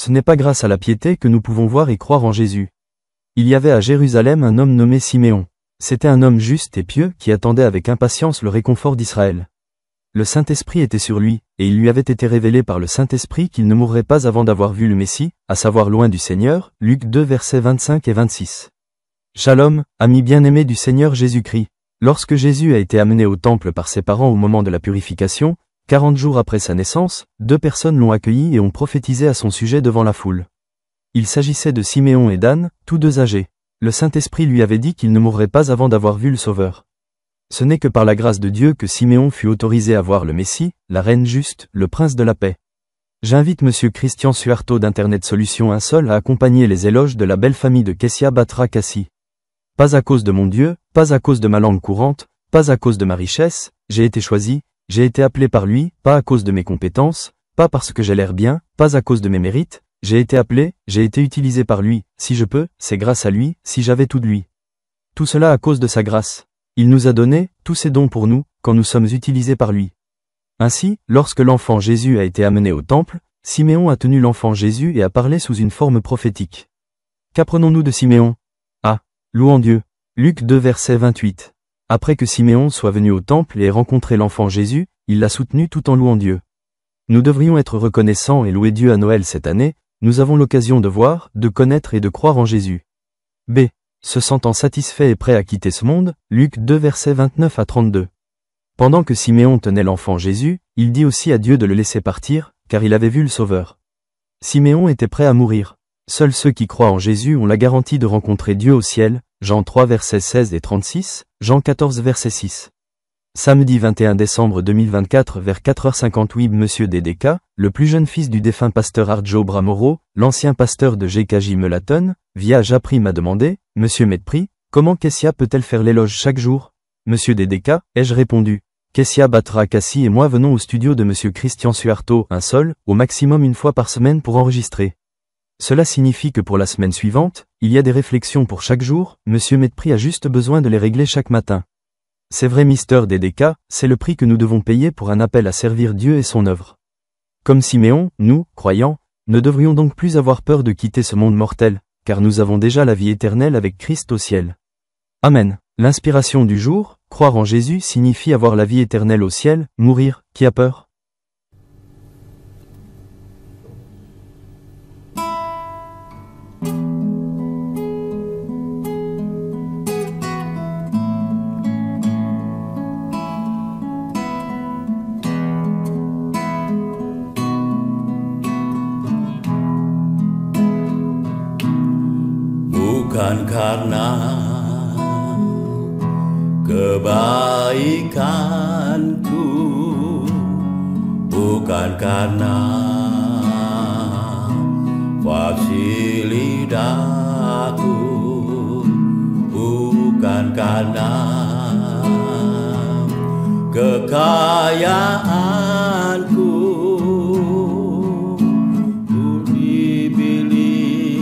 Ce n'est pas grâce à la piété que nous pouvons voir et croire en Jésus. Il y avait à Jérusalem un homme nommé Siméon. C'était un homme juste et pieux qui attendait avec impatience le réconfort d'Israël. Le Saint-Esprit était sur lui, et il lui avait été révélé par le Saint-Esprit qu'il ne mourrait pas avant d'avoir vu le Messie, à savoir loin du Seigneur, Luc 2 versets 25 et 26. Shalom, amis bien-aimés du Seigneur Jésus-Christ. Lorsque Jésus a été amené au temple par ses parents au moment de la purification, 40 jours après sa naissance, 2 personnes l'ont accueilli et ont prophétisé à son sujet devant la foule. Il s'agissait de Siméon et d'Anne, tous 2 âgés. Le Saint-Esprit lui avait dit qu'il ne mourrait pas avant d'avoir vu le Sauveur. Ce n'est que par la grâce de Dieu que Siméon fut autorisé à voir le Messie, la Reine juste, le Prince de la paix. J'invite Monsieur Christian Suarto d'Internet Solutions Un Seul à accompagner les éloges de la belle famille de Kessia Batra Kassi. Pas à cause de mon Dieu, pas à cause de ma langue courante, pas à cause de ma richesse, j'ai été choisi, j'ai été appelé par lui, pas à cause de mes compétences, pas parce que j'ai l'air bien, pas à cause de mes mérites, j'ai été appelé, j'ai été utilisé par lui, si je peux, c'est grâce à lui, si j'avais tout de lui. Tout cela à cause de sa grâce. Il nous a donné tous ses dons pour nous, quand nous sommes utilisés par lui. Ainsi, lorsque l'enfant Jésus a été amené au temple, Siméon a tenu l'enfant Jésus et a parlé sous une forme prophétique. Qu'apprenons-nous de Siméon? Ah, louons Dieu. Luc 2 verset 28. Après que Siméon soit venu au temple et ait rencontré l'enfant Jésus, il l'a soutenu tout en louant Dieu. Nous devrions être reconnaissants et louer Dieu à Noël cette année, nous avons l'occasion de voir, de connaître et de croire en Jésus. B. Se sentant satisfait et prêt à quitter ce monde, Luc 2 versets 29 à 32. Pendant que Siméon tenait l'enfant Jésus, il dit aussi à Dieu de le laisser partir, car il avait vu le Sauveur. Siméon était prêt à mourir. Seuls ceux qui croient en Jésus ont la garantie de rencontrer Dieu au ciel, Jean 3 versets 16 et 36, Jean 14 verset 6. Samedi 21 décembre 2024 vers 4h58 Monsieur DDK, le plus jeune fils du défunt pasteur Arjo Bramoro, l'ancien pasteur de GKJ Melaton, via Japri m'a demandé, Monsieur Medpri, comment Kessia peut-elle faire l'éloge chaque jour? Monsieur DDK, ai-je répondu. Kessia Batra Kassi et moi venons au studio de Monsieur Christian Suarto, Un Seul, au maximum une fois par semaine pour enregistrer. Cela signifie que pour la semaine suivante, il y a des réflexions pour chaque jour, Monsieur Medpri a juste besoin de les régler chaque matin. C'est vrai Mister DDK, c'est le prix que nous devons payer pour un appel à servir Dieu et son œuvre. Comme Siméon, nous, croyants, ne devrions donc plus avoir peur de quitter ce monde mortel, car nous avons déjà la vie éternelle avec Christ au ciel. Amen. L'inspiration du jour, croire en Jésus signifie avoir la vie éternelle au ciel, mourir, qui a peur? Bukan karena kebaikanku, bukan karena fasilitasku, bukan karena kekayaanku, ku dipilih,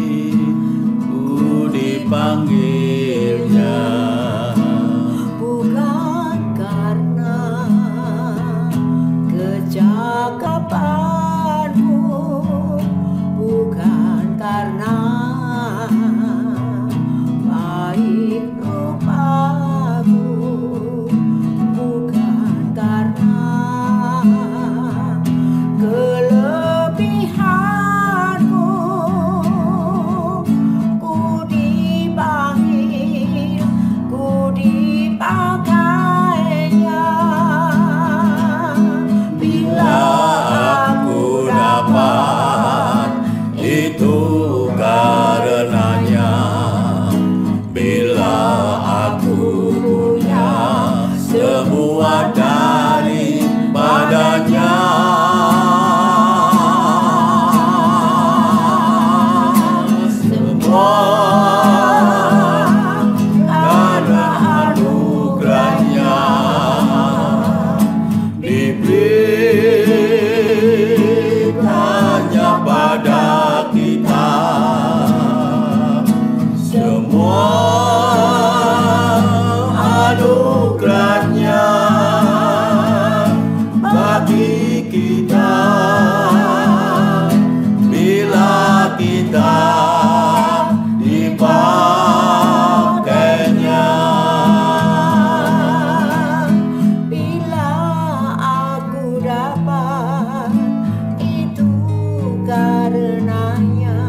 ku dipanggilnya. Bukan karena kecakapanku, bukan karena baik rupaku, bukan karena kelebihanku, ku dipanggil, ku dipakainya. Bila Aku dapat itu selamanya.